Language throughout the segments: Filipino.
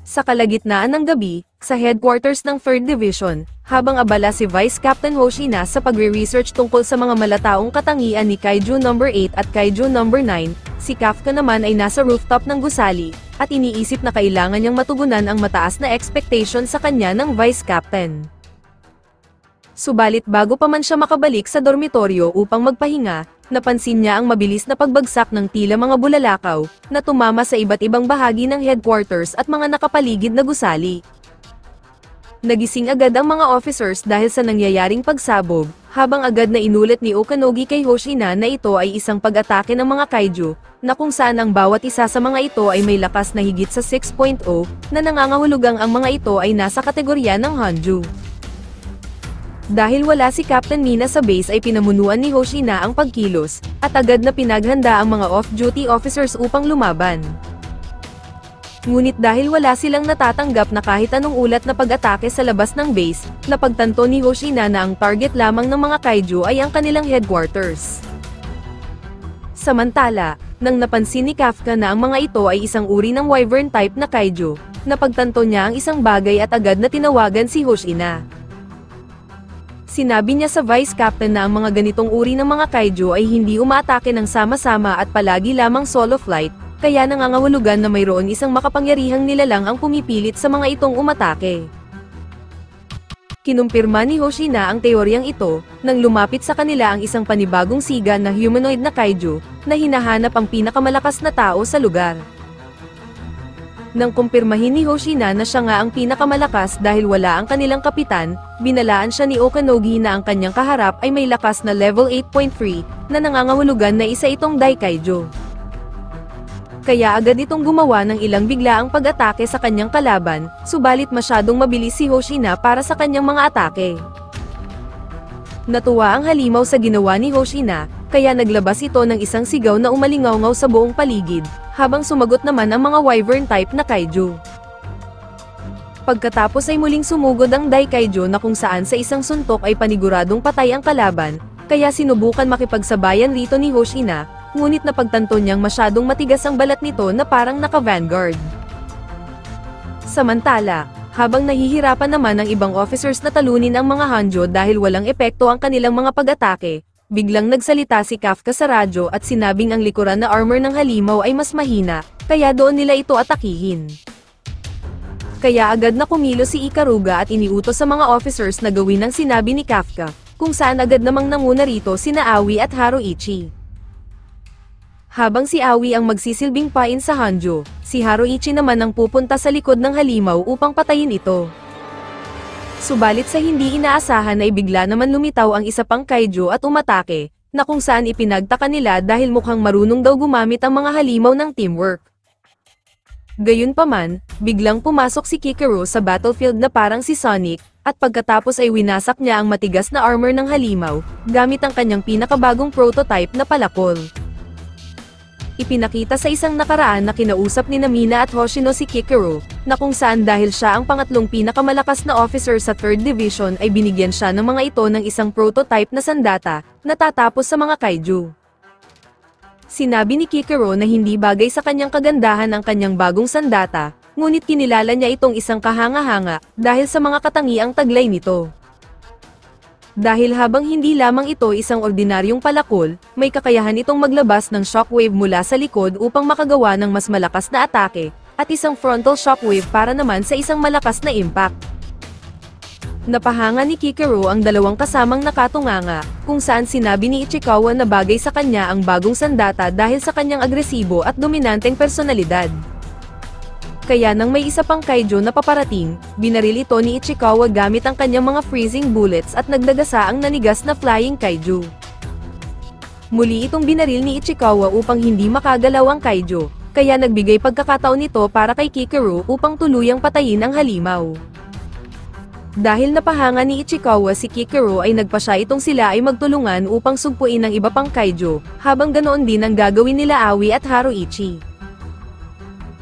Sa kalagitnaan ng gabi, sa headquarters ng 3rd Division, habang abala si Vice Captain Hoshina sa pagre-research tungkol sa mga malataong katangian ni Kaiju No. 8 at Kaiju No. 9, si Kafka naman ay nasa rooftop ng gusali, at iniisip na kailangan niyang matugunan ang mataas na expectation sa kanya ng Vice Captain. Subalit bago pa man siya makabalik sa dormitoryo upang magpahinga, napansin niya ang mabilis na pagbagsak ng tila mga bulalakaw, na tumama sa iba't ibang bahagi ng headquarters at mga nakapaligid na gusali. Nagising agad ang mga officers dahil sa nangyayaring pagsabog, habang agad na inulit ni Okanogi kay Hoshina na ito ay isang pag-atake ng mga kaiju, na kung saan ang bawat isa sa mga ito ay may lakas na higit sa 6.0, na nangangahulugang ang mga ito ay nasa kategorya ng Hanju. Dahil wala si Captain Mina sa base ay pinamunuan ni Hoshina ang pagkilos, at agad na pinaghanda ang mga off-duty officers upang lumaban. Ngunit dahil wala silang natatanggap na kahit anong ulat na pag-atake sa labas ng base, napagtanto ni Hoshina na ang target lamang ng mga kaiju ay ang kanilang headquarters. Samantala, nang napansin ni Kafka na ang mga ito ay isang uri ng wyvern type na kaiju, napagtanto niya ang isang bagay at agad na tinawagan si Hoshina. Sinabi niya sa Vice Captain na ang mga ganitong uri ng mga kaiju ay hindi umaatake ng sama-sama at palagi lamang solo flight, kaya nangangahulugan na mayroon isang makapangyarihang nilalang ang pumipilit sa mga itong umatake. Kinumpirma ni Hoshina ang teoryang ito, nang lumapit sa kanila ang isang panibagong siga na humanoid na kaiju, na hinahanap ang pinakamalakas na tao sa lugar. Nang kumpirmahin ni Hoshina na siya nga ang pinakamalakas dahil wala ang kanilang kapitan, binalaan siya ni Okanogi na ang kanyang kaharap ay may lakas na level 8.3, na nangangahulugan na isa itong Daikaiju. Kaya agad itong gumawa ng ilang biglaang pag-atake sa kanyang kalaban, subalit masyadong mabilis si Hoshina para sa kanyang mga atake. Natuwa ang halimaw sa ginawa ni Hoshina, kaya naglabas ito ng isang sigaw na umalingaw-ngaw sa buong paligid, habang sumagot naman ang mga wyvern type na kaiju. Pagkatapos ay muling sumugod ang Daikaiju na kung saan sa isang suntok ay paniguradong patay ang kalaban, kaya sinubukan makipagsabayan rito ni Hoshina, ngunit napagtanto niyang masyadong matigas ang balat nito na parang naka-vanguard. Samantala, habang nahihirapan naman ang ibang officers na talunin ang mga Hanjo dahil walang epekto ang kanilang mga pag-atake, biglang nagsalita si Kafka sa radyo at sinabing ang likuran na armor ng halimaw ay mas mahina, kaya doon nila ito atakihin. Kaya agad na kumilos si Ikaruga at iniutos sa mga officers na gawin ang sinabi ni Kafka, kung saan agad namang nanguna rito sina Aoi at Haruichi. Habang si Aoi ang magsisilbing pain sa Hanjo, si Haruichi naman ang pupunta sa likod ng halimaw upang patayin ito. Subalit sa hindi inaasahan ay bigla naman lumitaw ang isa pang kaiju at umatake, na kung saan ipinagtaka nila dahil mukhang marunong daw gumamit ang mga halimaw ng teamwork. Gayunpaman, biglang pumasok si Kikero sa battlefield na parang si Sonic, at pagkatapos ay winasak niya ang matigas na armor ng halimaw, gamit ang kanyang pinakabagong prototype na palakol. Ipinakita sa isang nakaraan na kinausap ni Mina at Hoshino si Kikero, na kung saan dahil siya ang pangatlong pinakamalakas na officer sa 3rd Division ay binigyan siya ng mga ito ng isang prototype na sandata, na tatapos sa mga kaiju. Sinabi ni Kikero na hindi bagay sa kanyang kagandahan ang kanyang bagong sandata, ngunit kinilala niya itong isang kahanga-hanga, dahil sa mga katangiang taglay nito. Dahil habang hindi lamang ito isang ordinaryong palakol, may kakayahan itong maglabas ng shockwave mula sa likod upang makagawa ng mas malakas na atake, at isang frontal shockwave para naman sa isang malakas na impact. Napahanga ni Kikero ang dalawang kasamang nakatunganga, kung saan sinabi ni Ichikawa na bagay sa kanya ang bagong sandata dahil sa kanyang agresibo at dominanteng personalidad. Kaya nang may isa pang kaiju na paparating, binaril ito ni Ichikawa gamit ang kanyang mga freezing bullets at nagdagasa ang nanigas na flying kaiju. Muli itong binaril ni Ichikawa upang hindi makagalaw ang kaiju, kaya nagbigay pagkakataon nito para kay Kikero upang tuluyang patayin ang halimaw. Dahil napahanga ni Ichikawa si Kikero ay nagpasya itong sila ay magtulungan upang sugpuin ang iba pang kaiju, habang ganoon din ang gagawin nila Aoi at Haruichi.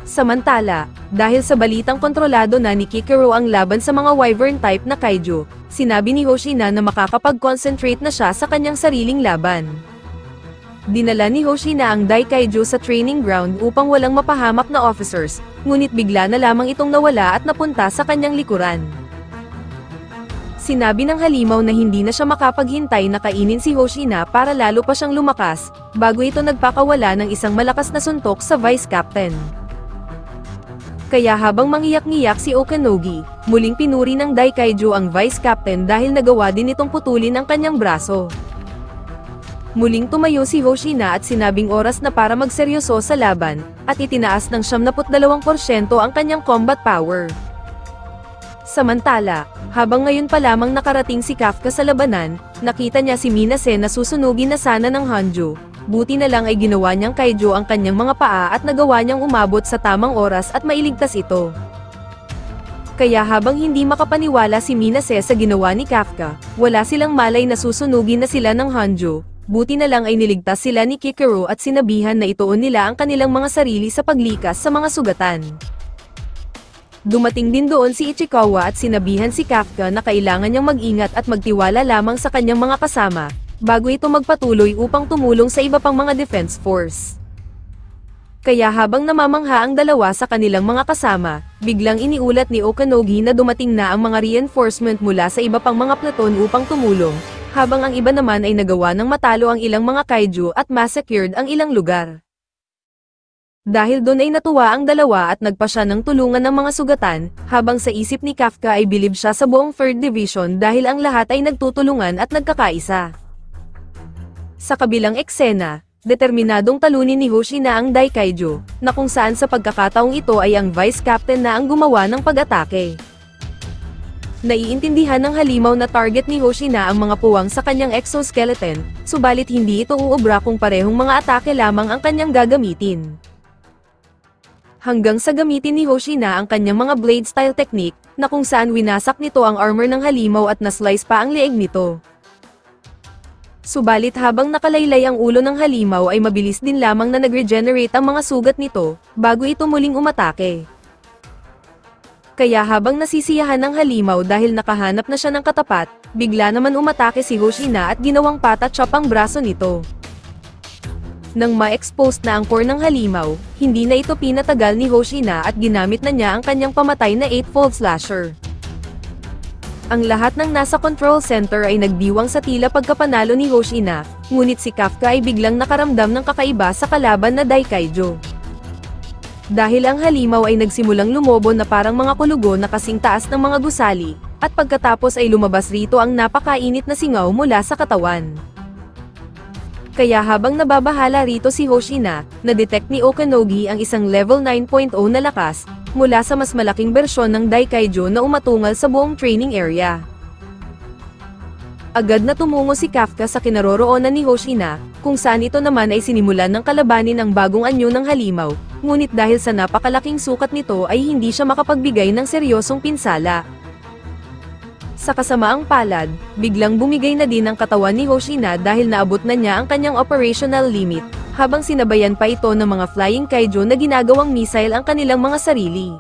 Samantala, dahil sa balitang kontrolado na ni Kikero ang laban sa mga wyvern type na kaiju, sinabi ni Hoshina na makakapag-concentrate na siya sa kanyang sariling laban. Dinala ni Hoshina ang Daikaiju sa training ground upang walang mapahamak na officers, ngunit bigla na lamang itong nawala at napunta sa kanyang likuran. Sinabi ng halimaw na hindi na siya makapaghintay na kainin si Hoshina para lalo pa siyang lumakas, bago ito nagpakawala ng isang malakas na suntok sa Vice Captain. Kaya habang mangiyak-ngiyak si Okanogi, muling pinuri ng Daikaiju ang Vice Captain dahil nagawa din itong putulin ang kanyang braso. Muling tumayo si Hoshina at sinabing oras na para magseryoso sa laban, at itinaas ng 72% ang kanyang combat power. Samantala, habang ngayon pa lamang nakarating si Kafka sa labanan, nakita niya si Minase na susunugin na sana ng Hanjo. Buti na lang ay ginawa niyang Kaijo ang kanyang mga paa at nagawa niyang umabot sa tamang oras at mailigtas ito. Kaya habang hindi makapaniwala si Minase sa ginawa ni Kafka, wala silang malay na susunugin na sila ng Hanjo. Buti na lang ay niligtas sila ni Kikero at sinabihan na ituon nila ang kanilang mga sarili sa paglikas sa mga sugatan. Dumating din doon si Ichikawa at sinabihan si Kafka na kailangan niyang mag-ingat at magtiwala lamang sa kanyang mga kasama, bago ito magpatuloy upang tumulong sa iba pang mga defense force. Kaya habang namamangha ang dalawa sa kanilang mga kasama, biglang iniulat ni Okanogi na dumating na ang mga reinforcement mula sa iba pang mga platon upang tumulong, habang ang iba naman ay nagawa ng matalo ang ilang mga kaiju at massacred ang ilang lugar. Dahil doon ay natuwa ang dalawa at nagpa siya ng tulungan ng mga sugatan, habang sa isip ni Kafka ay bilib siya sa buong 3rd Division dahil ang lahat ay nagtutulungan at nagkakaisa. Sa kabilang eksena, determinadong talunin ni Hoshina ang Daikaiju, na kung saan sa pagkakataong ito ay ang Vice Captain na ang gumawa ng pag-atake. Naiintindihan ng halimaw na target ni Hoshina ang mga puwang sa kanyang exoskeleton, subalit hindi ito uubra kung parehong mga atake lamang ang kanyang gagamitin. Hanggang sa gamitin ni Hoshina ang kanyang mga blade style technique, na kung saan winasak nito ang armor ng halimaw at naslice pa ang leeg nito. Subalit habang nakalaylay ang ulo ng halimaw ay mabilis din lamang na nag-regenerate ang mga sugat nito, bago ito muling umatake. Kaya habang nasisiyahan ng halimaw dahil nakahanap na siya ng katapat, bigla naman umatake si Hoshina at ginawang pata-chop ang braso nito. Nang ma-expose na ang core ng halimaw, hindi na ito pinatagal ni Hoshina at ginamit na niya ang kanyang pamatay na 8-fold slasher. Ang lahat ng nasa control center ay nagdiwang sa tila pagkapanalo ni Hoshina, ngunit si Kafka ay biglang nakaramdam ng kakaiba sa kalaban na Daikaiju. Dahil ang halimaw ay nagsimulang lumobo na parang mga kulugo na kasing taas ng mga gusali, at pagkatapos ay lumabas rito ang napakainit na singaw mula sa katawan. Kaya habang nababahala rito si Hoshina, na-detect ni Okanogi ang isang level 9.0 na lakas, mula sa mas malaking bersyon ng Daikaiju na umatungal sa buong training area. Agad na tumungo si Kafka sa kinaroroonan ni Hoshina, kung saan ito naman ay sinimulan ng kalabanin ang bagong anyo ng halimaw, ngunit dahil sa napakalaking sukat nito ay hindi siya makapagbigay ng seryosong pinsala. Sa kasamaang palad, biglang bumigay na din ang katawan ni Hoshina dahil naabot na niya ang kanyang operational limit, habang sinabayan pa ito ng mga flying kaiju na ginagawang missile ang kanilang mga sarili.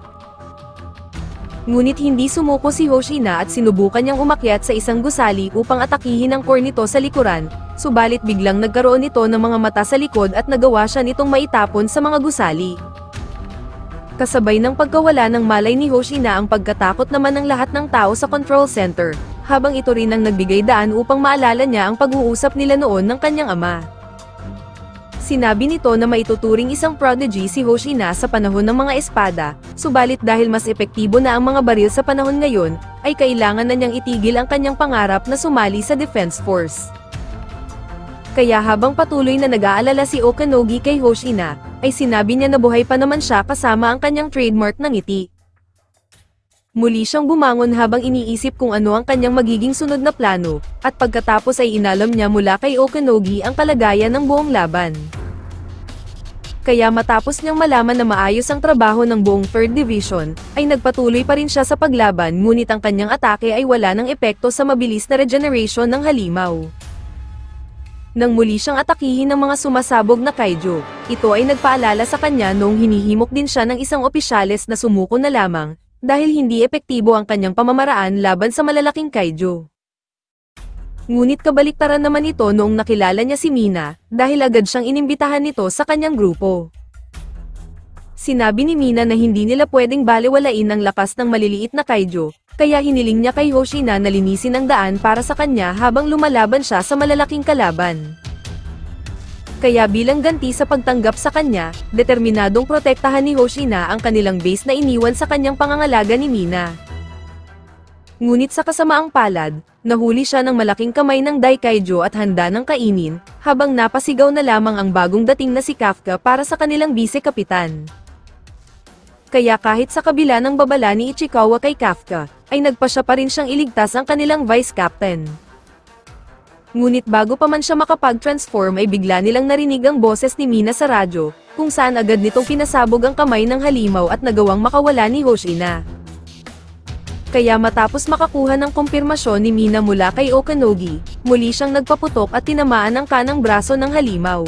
Ngunit hindi sumuko si Hoshina at sinubukan niyang umakyat sa isang gusali upang atakihin ang core nito sa likuran, subalit biglang nagkaroon ito ng mga mata sa likod at nagawa siya nitong maitapon sa mga gusali. Kasabay ng pagkawala ng malay ni Hoshina ang pagkatakot naman ng lahat ng tao sa control center, habang ito rin ang nagbigay daan upang maalala niya ang pag-uusap nila noon ng kanyang ama. Sinabi nito na maituturing isang prodigy si Hoshina sa panahon ng mga espada, subalit dahil mas epektibo na ang mga baril sa panahon ngayon, ay kailangan na niyang itigil ang kanyang pangarap na sumali sa defense force. Kaya habang patuloy na nag-aalala si Okanogi kay Hoshina, ay sinabi niya na buhay pa naman siya kasama ang kanyang trademark na ngiti. Muli siyang bumangon habang iniisip kung ano ang kanyang magiging sunod na plano, at pagkatapos ay inalam niya mula kay Okanogi ang kalagayan ng buong laban. Kaya matapos niyang malaman na maayos ang trabaho ng buong 3rd Division, ay nagpatuloy pa rin siya sa paglaban ngunit ang kanyang atake ay wala ng epekto sa mabilis na regeneration ng halimaw. Nang muli siyang atakihin ng mga sumasabog na kaiju, ito ay nagpaalala sa kanya noong hinihimok din siya ng isang opisyales na sumuko na lamang, dahil hindi epektibo ang kanyang pamamaraan laban sa malalaking kaiju. Ngunit kabaliktaran naman ito noong nakilala niya si Mina, dahil agad siyang inimbitahan nito sa kanyang grupo. Sinabi ni Mina na hindi nila pwedeng balewalain ang lakas ng maliliit na kaiju, kaya hiniling niya kay Hoshina na linisin ang daan para sa kanya habang lumalaban siya sa malalaking kalaban. Kaya bilang ganti sa pagtanggap sa kanya, determinadong protektahan ni Hoshina ang kanilang base na iniwan sa kanyang pangangalaga ni Mina. Ngunit sa kasamaang palad, nahuli siya ng malaking kamay ng Daikaiju at handa ng kainin, habang napasigaw na lamang ang bagong dating na si Kafka para sa kanilang bise-kapitan. Kaya kahit sa kabila ng babala ni Ichikawa kay Kafka, ay nagpasya pa rin siyang iligtas ang kanilang vice-captain. Ngunit bago pa man siya makapag-transform ay bigla nilang narinig ang boses ni Mina sa radyo, kung saan agad nitong pinasabog ang kamay ng halimaw at nagawang makawala ni Hoshina. Kaya matapos makakuha ng kumpirmasyon ni Mina mula kay Okanogi, muli siyang nagpaputok at tinamaan ang kanang braso ng halimaw.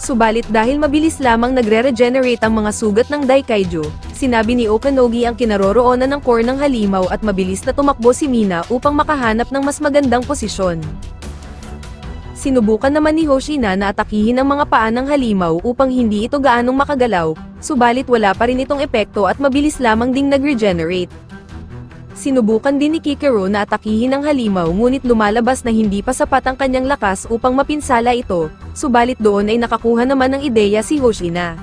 Subalit dahil mabilis lamang nagre-regenerate ang mga sugat ng Daikaiju, sinabi ni Okanogi ang kinaroroonan ng core ng halimaw at mabilis na tumakbo si Mina upang makahanap ng mas magandang posisyon. Sinubukan naman ni Hoshina na atakihin ang mga paa ng halimaw upang hindi ito gaanong makagalaw, subalit wala pa rin itong epekto at mabilis lamang ding nag-regenerate. Sinubukan din ni Kikero na atakihin ang halimaw ngunit lumalabas na hindi pa sapat ang kanyang lakas upang mapinsala ito, subalit doon ay nakakuha naman ng ideya si Hoshina.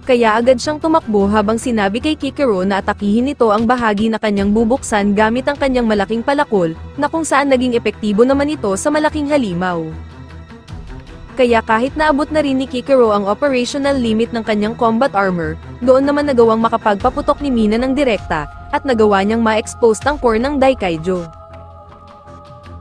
Kaya agad siyang tumakbo habang sinabi kay Kikero na atakihin nito ang bahagi na kanyang bubuksan gamit ang kanyang malaking palakol, na kung saan naging epektibo naman ito sa malaking halimaw. Kaya kahit naabot na rin ni Kikero ang operational limit ng kanyang combat armor, doon naman nagawang makapagpaputok ni Mina ng direkta, at nagawa niyang ma-expose ang core ng Daikaiju.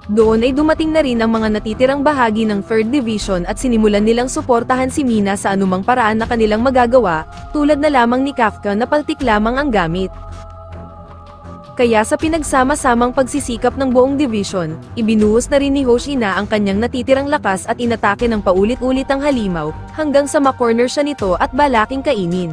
Doon ay dumating na rin ang mga natitirang bahagi ng 3rd Division at sinimulan nilang suportahan si Mina sa anumang paraan na kanilang magagawa, tulad na lamang ni Kafka na paltik lamang ang gamit. Kaya sa pinagsama-samang pagsisikap ng buong division, ibinuhos na rin ni Hoshina ang kanyang natitirang lakas at inatake ng paulit-ulit ang halimaw, hanggang sa makorner siya nito at balaking kainin.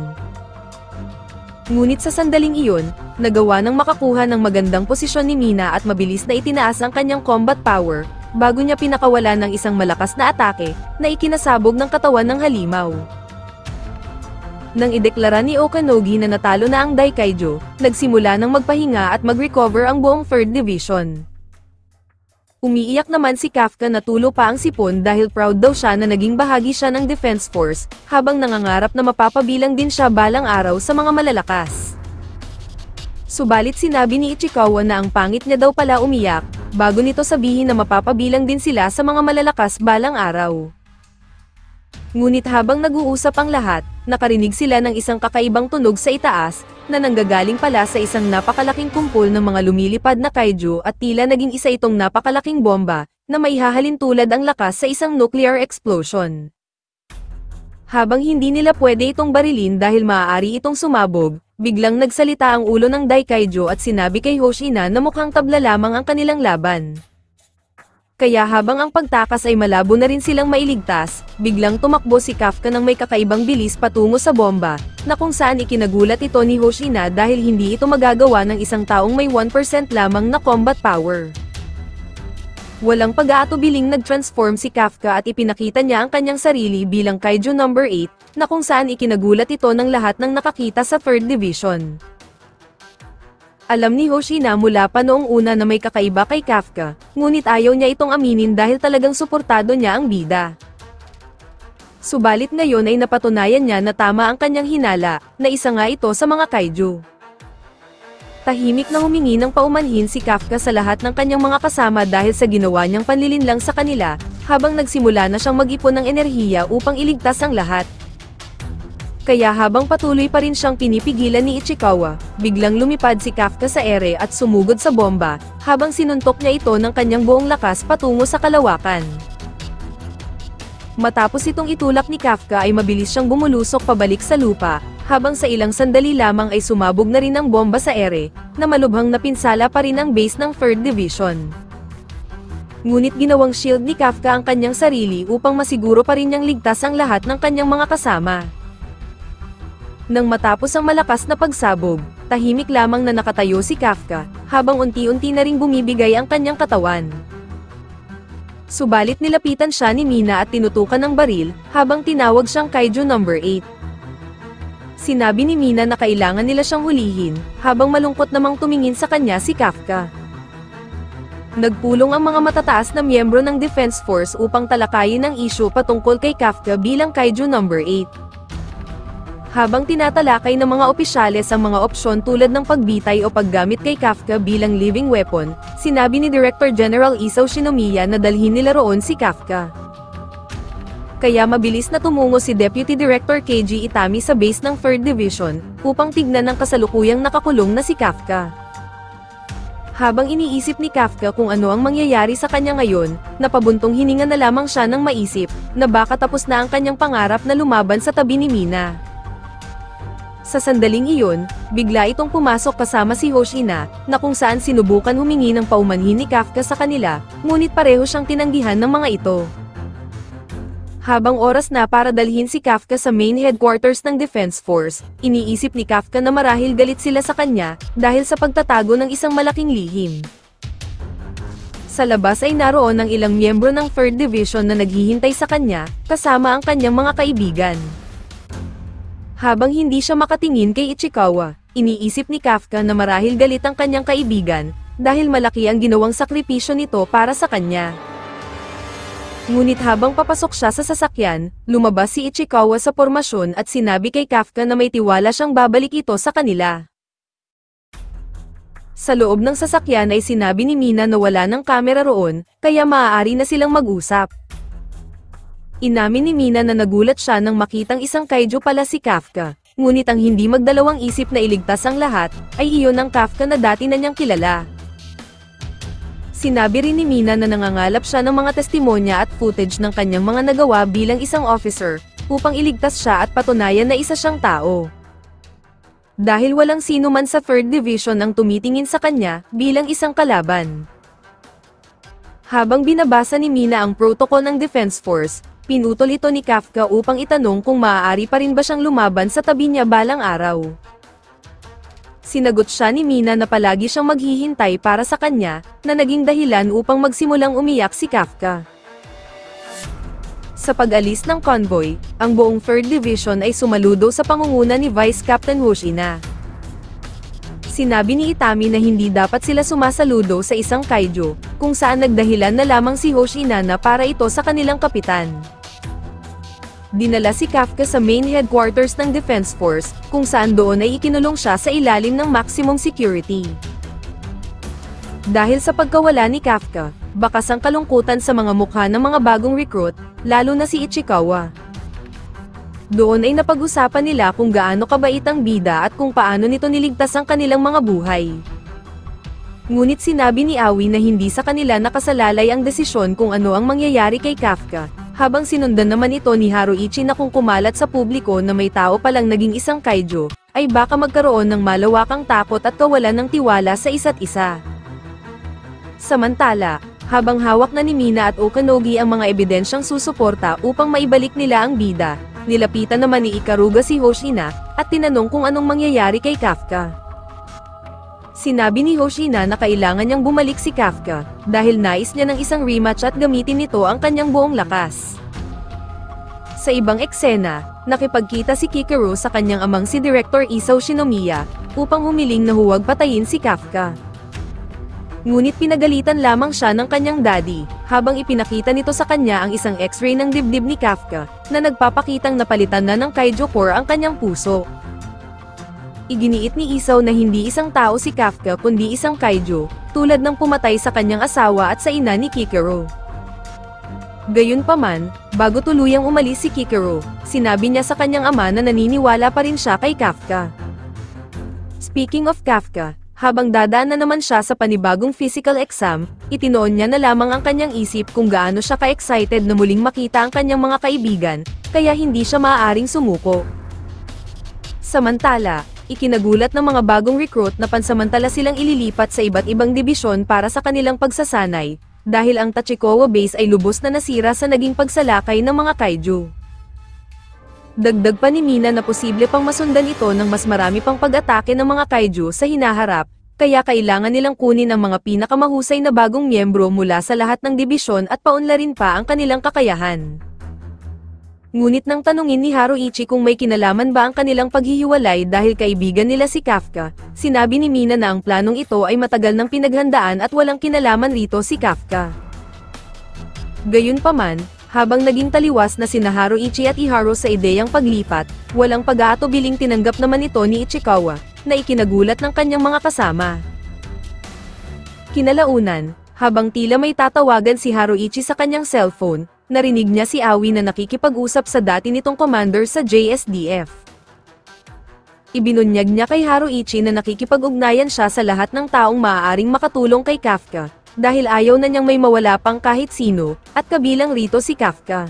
Ngunit sa sandaling iyon, nagawa ng makakuha ng magandang posisyon ni Mina at mabilis na itinaas ang kanyang combat power, bago niya pinakawala ng isang malakas na atake, na ikinasabog ng katawan ng halimaw. Nang ideklara ni Okanogi na natalo na ang Daikaiju, nagsimula ng magpahinga at mag-recover ang buong 3rd Division. Umiiyak naman si Kafka na tulo pa ang sipon dahil proud daw siya na naging bahagi siya ng Defense Force, habang nangangarap na mapapabilang din siya balang araw sa mga malalakas. Subalit sinabi ni Ichikawa na ang pangit niya daw pala umiyak, bago nito sabihin na mapapabilang din sila sa mga malalakas balang araw. Ngunit habang nag-uusap ang lahat, nakarinig sila ng isang kakaibang tunog sa itaas, na nanggagaling pala sa isang napakalaking kumpol ng mga lumilipad na kaiju at tila naging isa itong napakalaking bomba, na maihahalin tulad ang lakas sa isang nuclear explosion. Habang hindi nila pwede itong barilin dahil maaari itong sumabog, biglang nagsalita ang ulo ng Daikaiju at sinabi kay Hoshina na mukhang tabla lamang ang kanilang laban. Kaya habang ang pagtakas ay malabo na rin silang mailigtas, biglang tumakbo si Kafka ng may kakaibang bilis patungo sa bomba, na kung saan ikinagulat ito ni Hoshina dahil hindi ito magagawa ng isang taong may 1% lamang na combat power. Walang pag-aatubiling nag-transform si Kafka at ipinakita niya ang kanyang sarili bilang Kaiju number 8, na kung saan ikinagulat ito ng lahat ng nakakita sa 3rd Division. Alam ni Hoshina mula pa noong una na may kakaiba kay Kafka, ngunit ayaw niya itong aminin dahil talagang suportado niya ang bida. Subalit ngayon ay napatunayan niya na tama ang kanyang hinala, na isa nga ito sa mga kaiju. Tahimik na humingi ng paumanhin si Kafka sa lahat ng kanyang mga kasama dahil sa ginawa niyang panlilinlang sa kanila, habang nagsimula na siyang mag-ipon ng enerhiya upang iligtas ang lahat. Kaya habang patuloy pa rin siyang pinipigilan ni Ichikawa, biglang lumipad si Kafka sa ere at sumugod sa bomba, habang sinuntok niya ito ng kanyang buong lakas patungo sa kalawakan. Matapos itong itulak ni Kafka ay mabilis siyang bumulusok pabalik sa lupa, habang sa ilang sandali lamang ay sumabog na rin ang bomba sa ere, na malubhang napinsala pa rin ang base ng 3rd Division. Ngunit ginawang shield ni Kafka ang kanyang sarili upang masiguro pa rin niyang ligtas ang lahat ng kanyang mga kasama. Nang matapos ang malakas na pagsabog, tahimik lamang na nakatayo si Kafka, habang unti-unti na ring bumibigay ang kanyang katawan. Subalit nilapitan siya ni Mina at tinutukan ng baril, habang tinawag siyang Kaiju number 8. Sinabi ni Mina na kailangan nila siyang hulihin, habang malungkot namang tumingin sa kanya si Kafka. Nagpulong ang mga matataas na miyembro ng Defense Force upang talakayin ang issue patungkol kay Kafka bilang Kaiju number 8. Habang tinatalakay ng mga opisyales ang mga opsyon tulad ng pagbitay o paggamit kay Kafka bilang living weapon, sinabi ni Director General Isao Shinomiya na dalhin nila roon si Kafka. Kaya mabilis na tumungo si Deputy Director Keiji Itami sa base ng 3rd Division, upang tignan ang kasalukuyang nakakulong na si Kafka. Habang iniisip ni Kafka kung ano ang mangyayari sa kanya ngayon, napabuntong hininga na lamang siya ng maisip, na baka tapos na ang kanyang pangarap na lumaban sa tabi ni Mina. Sa sandaling iyon, bigla itong pumasok kasama si Hoshina, na kung saan sinubukan humingi ng paumanhin ni Kafka sa kanila, ngunit pareho siyang tinanggihan ng mga ito. Habang oras na para dalhin si Kafka sa main headquarters ng Defense Force, iniisip ni Kafka na marahil galit sila sa kanya, dahil sa pagtatago ng isang malaking lihim. Sa labas ay naroon ang ilang miyembro ng 3rd Division na naghihintay sa kanya, kasama ang kanyang mga kaibigan. Habang hindi siya makatingin kay Ichikawa, iniisip ni Kafka na marahil galit ang kanyang kaibigan, dahil malaki ang ginawang sakripisyo nito para sa kanya. Ngunit habang papasok siya sa sasakyan, lumabas si Ichikawa sa pormasyon at sinabi kay Kafka na may tiwala siyang babalik ito sa kanila. Sa loob ng sasakyan ay sinabi ni Mina na wala ng kamera roon, kaya maaari na silang mag-usap. Inamin ni Mina na nagulat siya nang makitang isang kaiju pala si Kafka, ngunit ang hindi magdalawang isip na iligtas ang lahat, ay iyon ang Kafka na dati na niyang kilala. Sinabi rin ni Mina na nangangalap siya ng mga testimonya at footage ng kanyang mga nagawa bilang isang officer, upang iligtas siya at patunayan na isa siyang tao. Dahil walang sino man sa 3rd Division ang tumitingin sa kanya, bilang isang kalaban. Habang binabasa ni Mina ang protocol ng Defense Force, pinutol ito ni Kafka upang itanong kung maaari pa rin ba siyang lumaban sa tabi niya balang araw. Sinagot siya ni Mina na palagi siyang maghihintay para sa kanya, na naging dahilan upang magsimulang umiyak si Kafka. Sa pag-alis ng convoy, ang buong 3rd Division ay sumaludo sa pangunguna ni Vice Captain Hoshina. Sinabi ni Itami na hindi dapat sila sumasaludo sa isang kaiju, kung saan nagdahilan na lamang si Hoshina na para ito sa kanilang kapitan. Dinala si Kafka sa main headquarters ng Defense Force, kung saan doon ay ikinulong siya sa ilalim ng maximum security. Dahil sa pagkawala ni Kafka, bakas ang kalungkutan sa mga mukha ng mga bagong recruit, lalo na si Ichikawa. Doon ay napag-usapan nila kung gaano kabait ang bida at kung paano nito niligtas ang kanilang mga buhay. Ngunit sinabi ni Aoi na hindi sa kanila nakasalalay ang desisyon kung ano ang mangyayari kay Kafka, habang sinundan naman ito ni Haruichi na kung kumalat sa publiko na may tao palang naging isang kaiju, ay baka magkaroon ng malawakang takot at kawalan ng tiwala sa isa't isa. Samantala, habang hawak na ni Mina at Okanogi ang mga ebidensyang susuporta upang maibalik nila ang bida, nilapitan naman ni Ikaruga si Hoshina, at tinanong kung anong mangyayari kay Kafka. Sinabi ni Hoshina na kailangan niyang bumalik si Kafka, dahil nais niya ng isang rematch at gamitin nito ang kanyang buong lakas. Sa ibang eksena, nakipagkita si Kikeru sa kanyang amang si Director Isao Shinomiya, upang humiling na huwag patayin si Kafka. Ngunit pinagalitan lamang siya ng kanyang daddy, habang ipinakita nito sa kanya ang isang x-ray ng dibdib ni Kafka, na nagpapakitang napalitan na ng Kaiju Core ang kanyang puso. Iginiit ni Isao na hindi isang tao si Kafka kundi isang Kaiju, tulad ng pumatay sa kanyang asawa at sa ina ni Kikeru. Gayunpaman, bago tuluyang umalis si Kikeru, sinabi niya sa kanyang ama na naniniwala pa rin siya kay Kafka. Speaking of Kafka, habang dadaan na naman siya sa panibagong physical exam, itinoon niya na lamang ang kanyang isip kung gaano siya ka-excited na muling makita ang kanyang mga kaibigan, kaya hindi siya maaaring sumuko. Samantala, ikinagulat ng mga bagong recruit na pansamantala silang ililipat sa iba't ibang dibisyon para sa kanilang pagsasanay, dahil ang Tachikowa base ay lubos na nasira sa naging pagsalakay ng mga kaiju. Dagdag pa ni Mina na posible pang masundan ito ng mas marami pang pag-atake ng mga kaiju sa hinaharap, kaya kailangan nilang kunin ang mga pinakamahusay na bagong miyembro mula sa lahat ng dibisyon at paunlarin pa ang kanilang kakayahan. Ngunit nang tanungin ni Haruichi kung may kinalaman ba ang kanilang paghihiwalay dahil kaibigan nila si Kafka, sinabi ni Mina na ang planong ito ay matagal nang pinaghandaan at walang kinalaman rito si Kafka. Gayunpaman, habang naging taliwas na sina Haruichi at Iharu sa ideyang paglipat, walang pag-aatubiling tinanggap naman ito ni Ichikawa, na ikinagulat ng kanyang mga kasama. Kinalaunan, habang tila may tatawagan si Haruichi sa kanyang cellphone, narinig niya si Aoi na nakikipag-usap sa dati nitong commander sa JSDF. Ibinunyag niya kay Haruichi na nakikipag-ugnayan siya sa lahat ng taong maaaring makatulong kay Kafka, dahil ayaw na niyang may mawala pang kahit sino, at kabilang rito si Kafka.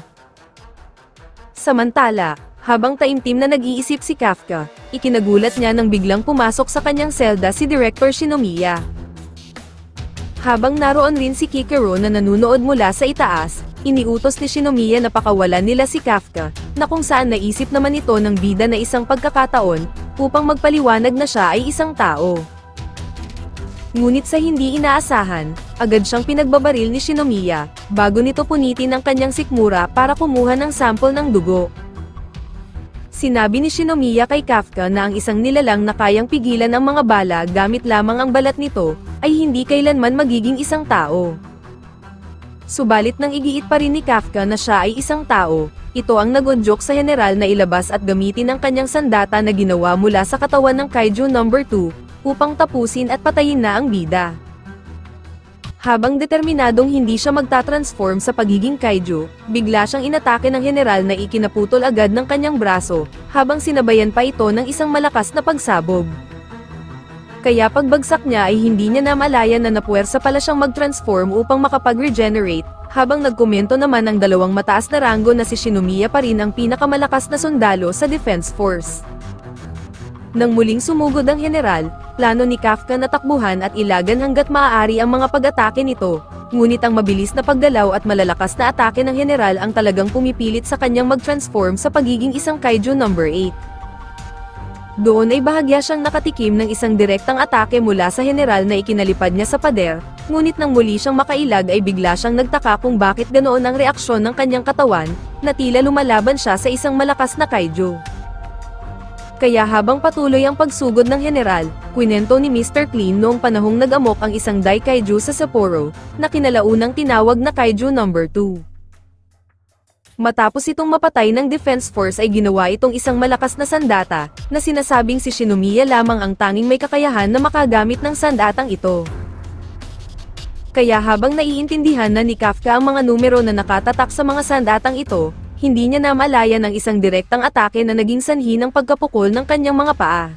Samantala, habang taimtim na nag-iisip si Kafka, ikinagulat niya nang biglang pumasok sa kanyang selda si Director Shinomiya. Habang naroon rin si Kikero na nanunood mula sa itaas, iniutos ni Shinomiya na pakawalan nila si Kafka, na kung saan naisip naman ito ng bida na isang pagkakataon, upang magpaliwanag na siya ay isang tao. Ngunit sa hindi inaasahan, agad siyang pinagbabaril ni Shinomiya, bago nito punitin ang kanyang sikmura para kumuha ng sample ng dugo. Sinabi ni Shinomiya kay Kafka na ang isang nilalang na kayang pigilan ang mga bala gamit lamang ang balat nito, ay hindi kailanman magiging isang tao. Subalit nang igiit pa rin ni Kafka na siya ay isang tao, ito ang nagudyok sa general na ilabas at gamitin ang kanyang sandata na ginawa mula sa katawan ng Kaiju No. 2, upang tapusin at patayin na ang bida. Habang determinadong hindi siya magtatransform sa pagiging kaiju, bigla siyang inatake ng general na ikinaputol agad ng kanyang braso, habang sinabayan pa ito ng isang malakas na pagsabog. Kaya pagbagsak niya ay hindi niya namalayan na napuwersa pala siyang mag-transform upang makapag-regenerate, habang nagkomento naman ang dalawang mataas na ranggo na si Shinomiya pa rin ang pinakamalakas na sundalo sa Defense Force. Nang muling sumugod ang general, plano ni Kafka na takbuhan at ilagan hanggat maaari ang mga pag-atake nito, ngunit ang mabilis na paggalaw at malalakas na atake ng general ang talagang pumipilit sa kanyang mag-transform sa pagiging isang Kaiju No. 8. Doon ay bahagya siyang nakatikim ng isang direktang atake mula sa general na ikinalipad niya sa pader, ngunit nang muli siyang makailag ay bigla siyang nagtaka kung bakit ganoon ang reaksyon ng kanyang katawan, na tila lumalaban siya sa isang malakas na Kaiju. Kaya habang patuloy ang pagsugod ng general, kwinento ni Mr. Clean noong panahong nag-amok ang isang Daikaiju sa Sapporo, na kinalaunang tinawag na Kaiju No. 2. Matapos itong mapatay ng Defense Force ay ginawa itong isang malakas na sandata, na sinasabing si Shinomiya lamang ang tanging may kakayahan na makagamit ng sandatang ito. Kaya habang naiintindihan na ni Kafka ang mga numero na nakatatak sa mga sandatang ito, hindi niya namalayan ang isang direktang atake na naging sanhi ng pagkapukol ng kanyang mga paa.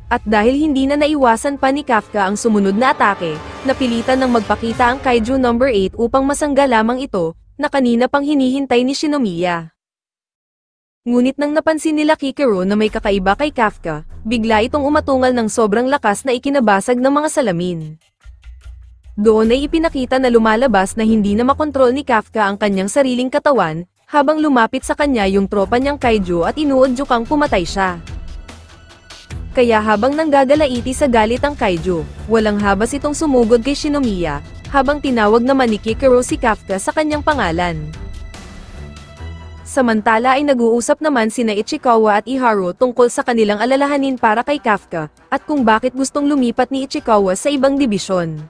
At dahil hindi na naiwasan pa ni Kafka ang sumunod na atake, napilitan ng magpakita ang Kaiju No. 8 upang masangga lamang ito, na kanina pang hinihintay ni Shinomiya. Ngunit nang napansin nila Kikero na may kakaiba kay Kafka, bigla itong umatungal ng sobrang lakas na ikinabasag ng mga salamin. Doon ay ipinakita na lumalabas na hindi na makontrol ni Kafka ang kanyang sariling katawan, habang lumapit sa kanya yung tropa niyang Kaiju at inuudyukang pumatay siya. Kaya habang nanggagalaiti sa galit ang Kaiju, walang habas itong sumugod kay Shinomiya, habang tinawag naman ni Kikero si Kafka sa kanyang pangalan. Samantala ay nag-uusap naman sina Ichikawa at Iharu tungkol sa kanilang alalahanin para kay Kafka, at kung bakit gustong lumipat ni Ichikawa sa ibang dibisyon.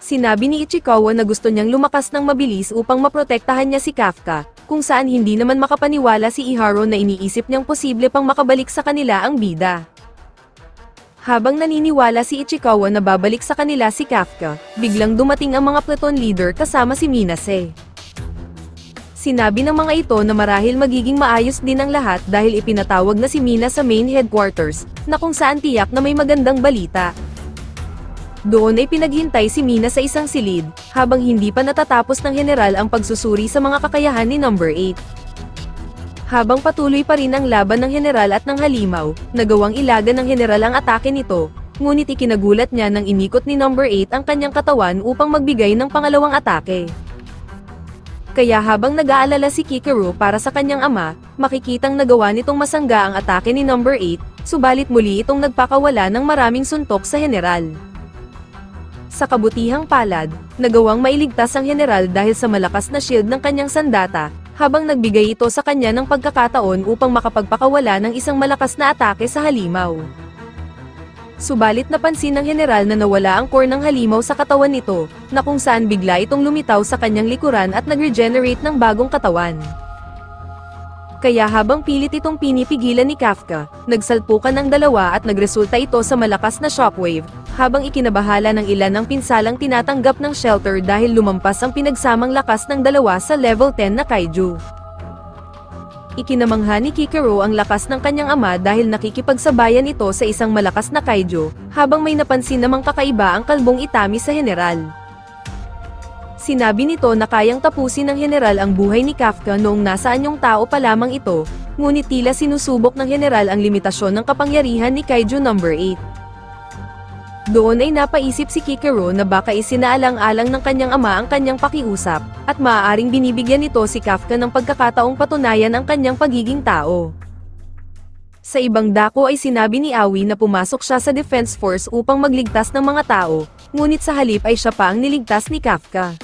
Sinabi ni Ichikawa na gusto niyang lumakas ng mabilis upang maprotektahan niya si Kafka, kung saan hindi naman makapaniwala si Iharu na iniisip niyang posible pang makabalik sa kanila ang bida. Habang naniniwala si Ichikawa na babalik sa kanila si Kafka, biglang dumating ang mga platoon leader kasama si Minase. Sinabi ng mga ito na marahil magiging maayos din ang lahat dahil ipinatawag na si Mina sa main headquarters, na kung saan tiyak na may magandang balita. Doon ay pinaghintay si Mina sa isang silid, habang hindi pa natatapos ng general ang pagsusuri sa mga kakayahan ni No. 8. Habang patuloy pa rin ang laban ng general at ng halimaw, nagawang ilagan ng general ang atake nito, ngunit ikinagulat niya nang inikot ni No. 8 ang kanyang katawan upang magbigay ng pangalawang atake. Kaya habang nag-aalala si Kikero para sa kanyang ama, makikitang nagawa nitong masangga ang atake ni No. 8, subalit muli itong nagpakawala ng maraming suntok sa general. Sa kabutihang palad, nagawang mailigtas ang general dahil sa malakas na shield ng kanyang sandata, habang nagbigay ito sa kanya ng pagkakataon upang makapagpakawala ng isang malakas na atake sa halimaw. Subalit napansin ng general na nawala ang core ng halimaw sa katawan nito, na kung saan bigla itong lumitaw sa kanyang likuran at nag-regenerate ng bagong katawan. Kaya habang pilit itong pinipigilan ni Kafka, nagsalpukan ng dalawa at nagresulta ito sa malakas na shockwave, habang ikinabahala ng ilan ang pinsalang tinatanggap ng shelter dahil lumampas ang pinagsamang lakas ng dalawa sa level 10 na kaiju. Ikinamangha ni Kikero ang lakas ng kanyang ama dahil nakikipagsabayan ito sa isang malakas na kaiju, habang may napansin namang kakaiba ang kalbong Itami sa general. Sinabi nito na kayang tapusin ng general ang buhay ni Kafka noong nasa anyong tao pa lamang ito, ngunit tila sinusubok ng general ang limitasyon ng kapangyarihan ni Kaiju No. 8. Doon ay napaisip si Kikero na baka isinaalang-alang ng kanyang ama ang kanyang pakiusap, at maaaring binibigyan nito si Kafka ng pagkakataong patunayan ang kanyang pagiging tao. Sa ibang dako ay sinabi ni Aoi na pumasok siya sa Defense Force upang magligtas ng mga tao, ngunit sa halip ay siya pa ang niligtas ni Kafka.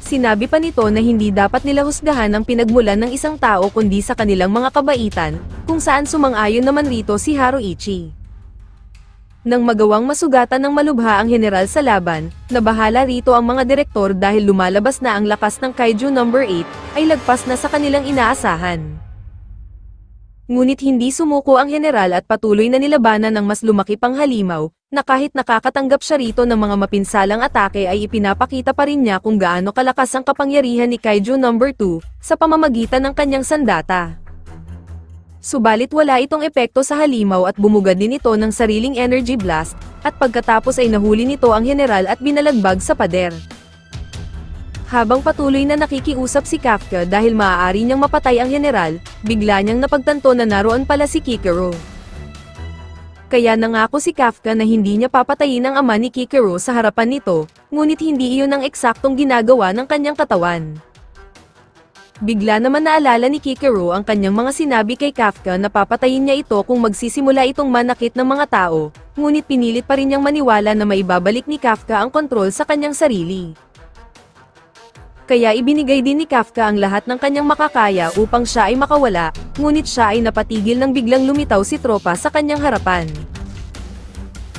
Sinabi pa nito na hindi dapat nila husgahan ang pinagmulan ng isang tao kundi sa kanilang mga kabaitan, kung saan sumang-ayon naman rito si Haruichi. Nang magawang masugatan ng malubha ang general sa laban, nabahala rito ang mga direktor dahil lumalabas na ang lakas ng Kaiju No. 8, ay lagpas na sa kanilang inaasahan. Ngunit hindi sumuko ang general at patuloy na nilabanan ng mas lumaki pang halimaw, na kahit nakakatanggap siya rito ng mga mapinsalang atake ay ipinapakita pa rin niya kung gaano kalakas ang kapangyarihan ni Kaiju No. 2, sa pamamagitan ng kanyang sandata. Subalit wala itong epekto sa halimaw at bumugad din ito ng sariling energy blast, at pagkatapos ay nahuli nito ang general at binalagbag sa pader. Habang patuloy na nakikiusap si Kafka dahil maaari niyang mapatay ang general, bigla niyang napagtanto na naroon pala si Kikero. Kaya nangako si Kafka na hindi niya papatayin ang ama ni Kikero sa harapan nito, ngunit hindi iyon ang eksaktong ginagawa ng kanyang katawan. Bigla naman naalala ni Kikero ang kanyang mga sinabi kay Kafka na papatayin niya ito kung magsisimula itong manakit ng mga tao, ngunit pinilit pa rin niyang maniwala na maibabalik ni Kafka ang kontrol sa kanyang sarili. Kaya ibinigay din ni Kafka ang lahat ng kanyang makakaya upang siya ay makawala, ngunit siya ay napatigil nang biglang lumitaw si tropa sa kanyang harapan.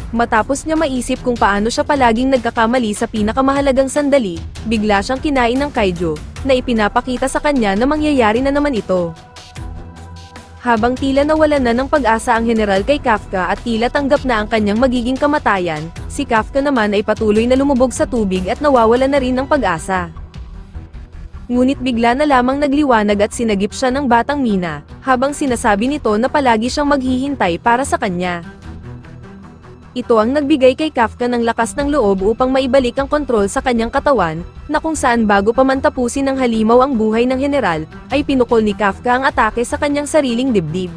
Matapos niya maisip kung paano siya palaging nagkakamali sa pinakamahalagang sandali, bigla siyang kinain ng kaiju, na ipinapakita sa kanya na mangyayari na naman ito. Habang tila nawalan na ng pag-asa ang general kay Kafka at tila tanggap na ang kanyang magiging kamatayan, si Kafka naman ay patuloy na lumubog sa tubig at nawawalan na rin ng pag-asa. Ngunit bigla na lamang nagliwanag at sinagip siya ng batang Mina, habang sinasabi nito na palagi siyang maghihintay para sa kanya. Ito ang nagbigay kay Kafka ng lakas ng loob upang maibalik ang kontrol sa kanyang katawan, na kung saan bago pa man tapusin ng halimaw ang buhay ng general, ay pinukol ni Kafka ang atake sa kanyang sariling dibdib.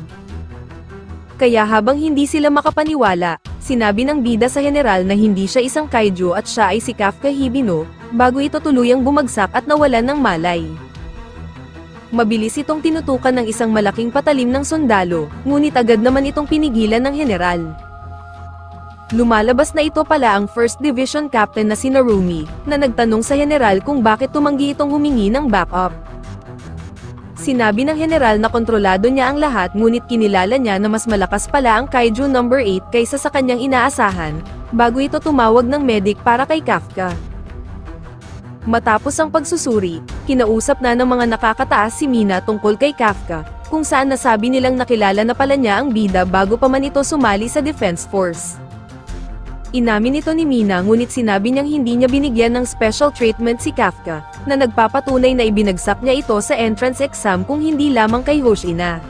Kaya habang hindi sila makapaniwala, sinabi ng bida sa general na hindi siya isang kaiju at siya ay si Kafka Hibino, bago ito tuluyang bumagsak at nawalan ng malay. Mabilis itong tinutukan ng isang malaking patalim ng sundalo, ngunit agad naman itong pinigilan ng general. Lumalabas na ito pala ang 1st Division Captain na si Narumi, na nagtanong sa general kung bakit tumanggi itong humingi ng backup. Sinabi ng general na kontrolado niya ang lahat ngunit kinilala niya na mas malakas pala ang Kaiju No. 8 kaysa sa kanyang inaasahan, bago ito tumawag ng medic para kay Kafka. Matapos ang pagsusuri, kinausap na ng mga nakakataas si Mina tungkol kay Kafka, kung saan nasabi nilang nakilala na pala niya ang bida bago pa man ito sumali sa Defense Force. Inamin ito ni Mina ngunit sinabi niyang hindi niya binigyan ng special treatment si Kafka, na nagpapatunay na ibinagsak niya ito sa entrance exam kung hindi lamang kay Hoshina.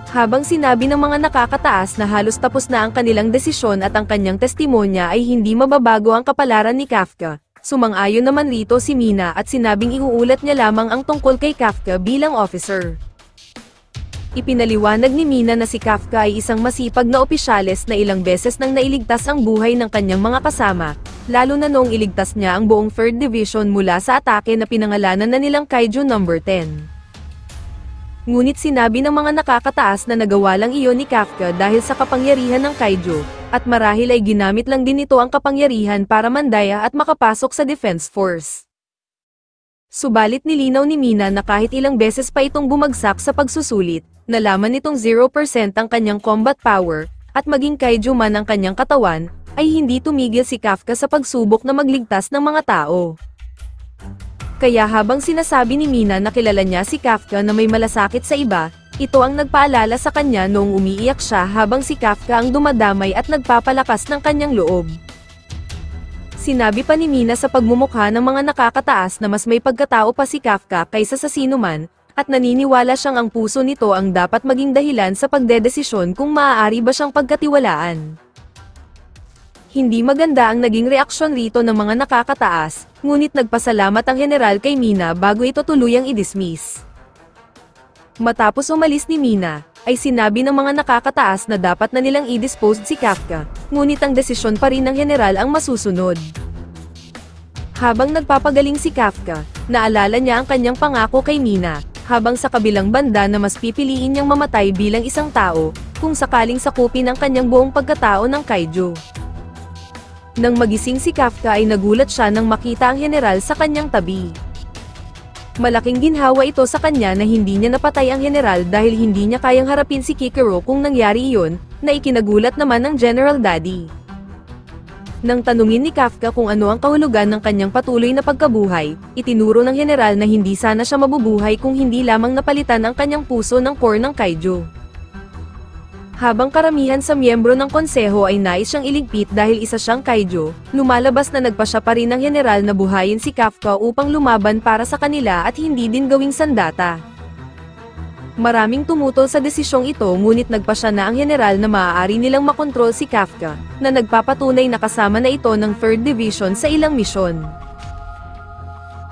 Habang sinabi ng mga nakakataas na halos tapos na ang kanilang desisyon at ang kanyang testimonya ay hindi mababago ang kapalaran ni Kafka, sumang-ayon naman rito si Mina at sinabing iuulat niya lamang ang tungkol kay Kafka bilang officer. Ipinaliwanag ni Mina na si Kafka ay isang masipag na opisyales na ilang beses nang nailigtas ang buhay ng kanyang mga kasama, lalo na noong iligtas niya ang buong 3rd Division mula sa atake na pinangalanan na nilang Kaiju No. 10. ngunit sinabi ng mga nakakataas na nagawa lang iyon ni Kafka dahil sa kapangyarihan ng kaiju, at marahil ay ginamit lang din nito ang kapangyarihan para mandaya at makapasok sa Defense Force. Subalit nilinaw ni Mina na kahit ilang beses pa itong bumagsak sa pagsusulit, nalaman nitong 0% ang kanyang combat power, at maging kaiju man ang kanyang katawan, ay hindi tumigil si Kafka sa pagsubok na magligtas ng mga tao. Kaya habang sinasabi ni Mina na kilala niya si Kafka na may malasakit sa iba, ito ang nagpaalala sa kanya noong umiiyak siya habang si Kafka ang dumadamay at nagpapalakas ng kanyang loob. Sinabi pa ni Mina sa pagmumukha ng mga nakakataas na mas may pagkatao pa si Kafka kaysa sa sinuman, at naniniwala siyang ang puso nito ang dapat maging dahilan sa pagdedesisyon kung maaari ba siyang pagkatiwalaan. Hindi maganda ang naging reaksyon rito ng mga nakakataas, ngunit nagpasalamat ang general kay Mina bago ito tuluyang i-dismiss. Matapos umalis ni Mina, ay sinabi ng mga nakakataas na dapat na nilang i-dispose si Kafka, ngunit ang desisyon pa rin ng general ang masusunod. Habang nagpapagaling si Kafka, naalala niya ang kanyang pangako kay Mina, habang sa kabilang banda na mas pipiliin niyang mamatay bilang isang tao, kung sakaling sakupin ang kanyang buong pagkatao ng kaiju. Nang magising si Kafka ay nagulat siya nang makita ang general sa kanyang tabi. Malaking ginhawa ito sa kanya na hindi niya napatay ang general dahil hindi niya kayang harapin si Kikero kung nangyari iyon, na ikinagulat naman ng General Daddy. Nang tanungin ni Kafka kung ano ang kahulugan ng kanyang patuloy na pagkabuhay, itinuro ng general na hindi sana siya mabubuhay kung hindi lamang napalitan ang kanyang puso ng core ng kaiju. Habang karamihan sa miyembro ng konseho ay nais siyang iligpit dahil isa siyang kaiju, lumalabas na nagpasya pa rin ng general na buhayin si Kafka upang lumaban para sa kanila at hindi din gawing sandata. Maraming tumutol sa desisyong ito ngunit nagpasya na ang general na maaari nilang makontrol si Kafka, na nagpapatunay na kasama na ito ng 3rd Division sa ilang misyon.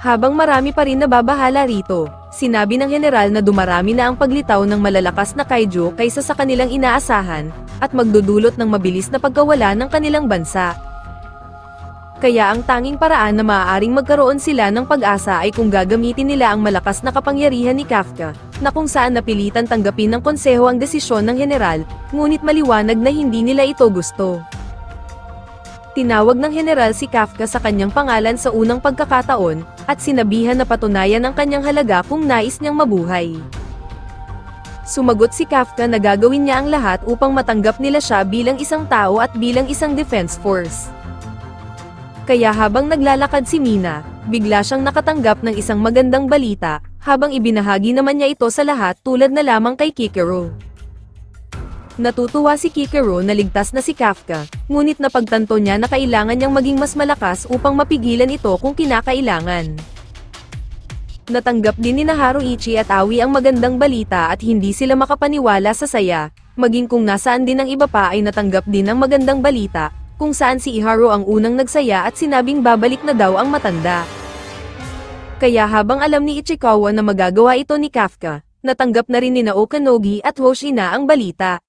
Habang marami pa rin nababahala rito, sinabi ng general na dumarami na ang paglitaw ng malalakas na kaiju kaysa sa kanilang inaasahan, at magdudulot ng mabilis na pagkawala ng kanilang bansa. Kaya ang tanging paraan na maaaring magkaroon sila ng pag-asa ay kung gagamitin nila ang malakas na kapangyarihan ni Kafka, na kung saan napilitan tanggapin ng konseho ang desisyon ng general, ngunit maliwanag na hindi nila ito gusto. Tinawag ng general si Kafka sa kanyang pangalan sa unang pagkakataon, at sinabihan na patunayan ang kanyang halaga kung nais niyang mabuhay. Sumagot si Kafka na gagawin niya ang lahat upang matanggap nila siya bilang isang tao at bilang isang defense force. Kaya habang naglalakad si Mina, bigla siyang nakatanggap ng isang magandang balita, habang ibinahagi naman niya ito sa lahat tulad na lamang kay Kikero. Natutuwa si Kikero na ligtas na si Kafka, ngunit napagtanto niya na kailangan niyang maging mas malakas upang mapigilan ito kung kinakailangan. Natanggap din ni Haruichi at Aoi ang magandang balita at hindi sila makapaniwala sa saya, maging kung nasaan din ang iba pa ay natanggap din ang magandang balita, kung saan si Iharu ang unang nagsaya at sinabing babalik na daw ang matanda. Kaya habang alam ni Ichikawa na magagawa ito ni Kafka, natanggap na rin ni Okanogi at Hoshina ang balita.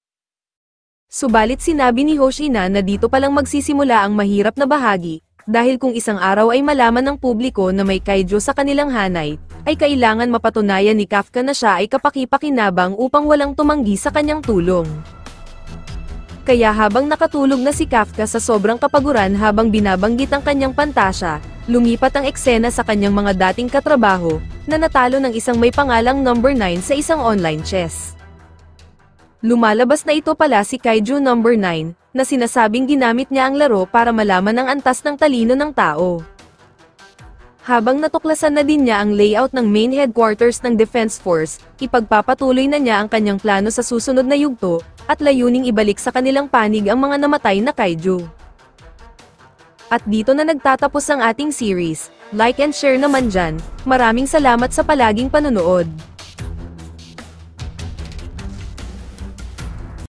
Subalit sinabi ni Hoshina na dito palang magsisimula ang mahirap na bahagi, dahil kung isang araw ay malaman ng publiko na may kaiju sa kanilang hanay, ay kailangan mapatunayan ni Kafka na siya ay kapaki-pakinabang upang walang tumanggi sa kanyang tulong. Kaya habang nakatulog na si Kafka sa sobrang kapaguran habang binabanggit ang kanyang pantasya, lumipat ang eksena sa kanyang mga dating katrabaho, na natalo ng isang may pangalang number 9 sa isang online chess. Lumalabas na ito pala si Kaiju number 9, na sinasabing ginamit niya ang laro para malaman ang antas ng talino ng tao. Habang natuklasan na din niya ang layout ng main headquarters ng Defense Force, ipagpapatuloy na niya ang kanyang plano sa susunod na yugto, at layuning ibalik sa kanilang panig ang mga namatay na kaiju. At dito na nagtatapos ang ating series. Like and share naman dyan. Maraming salamat sa palaging panonood.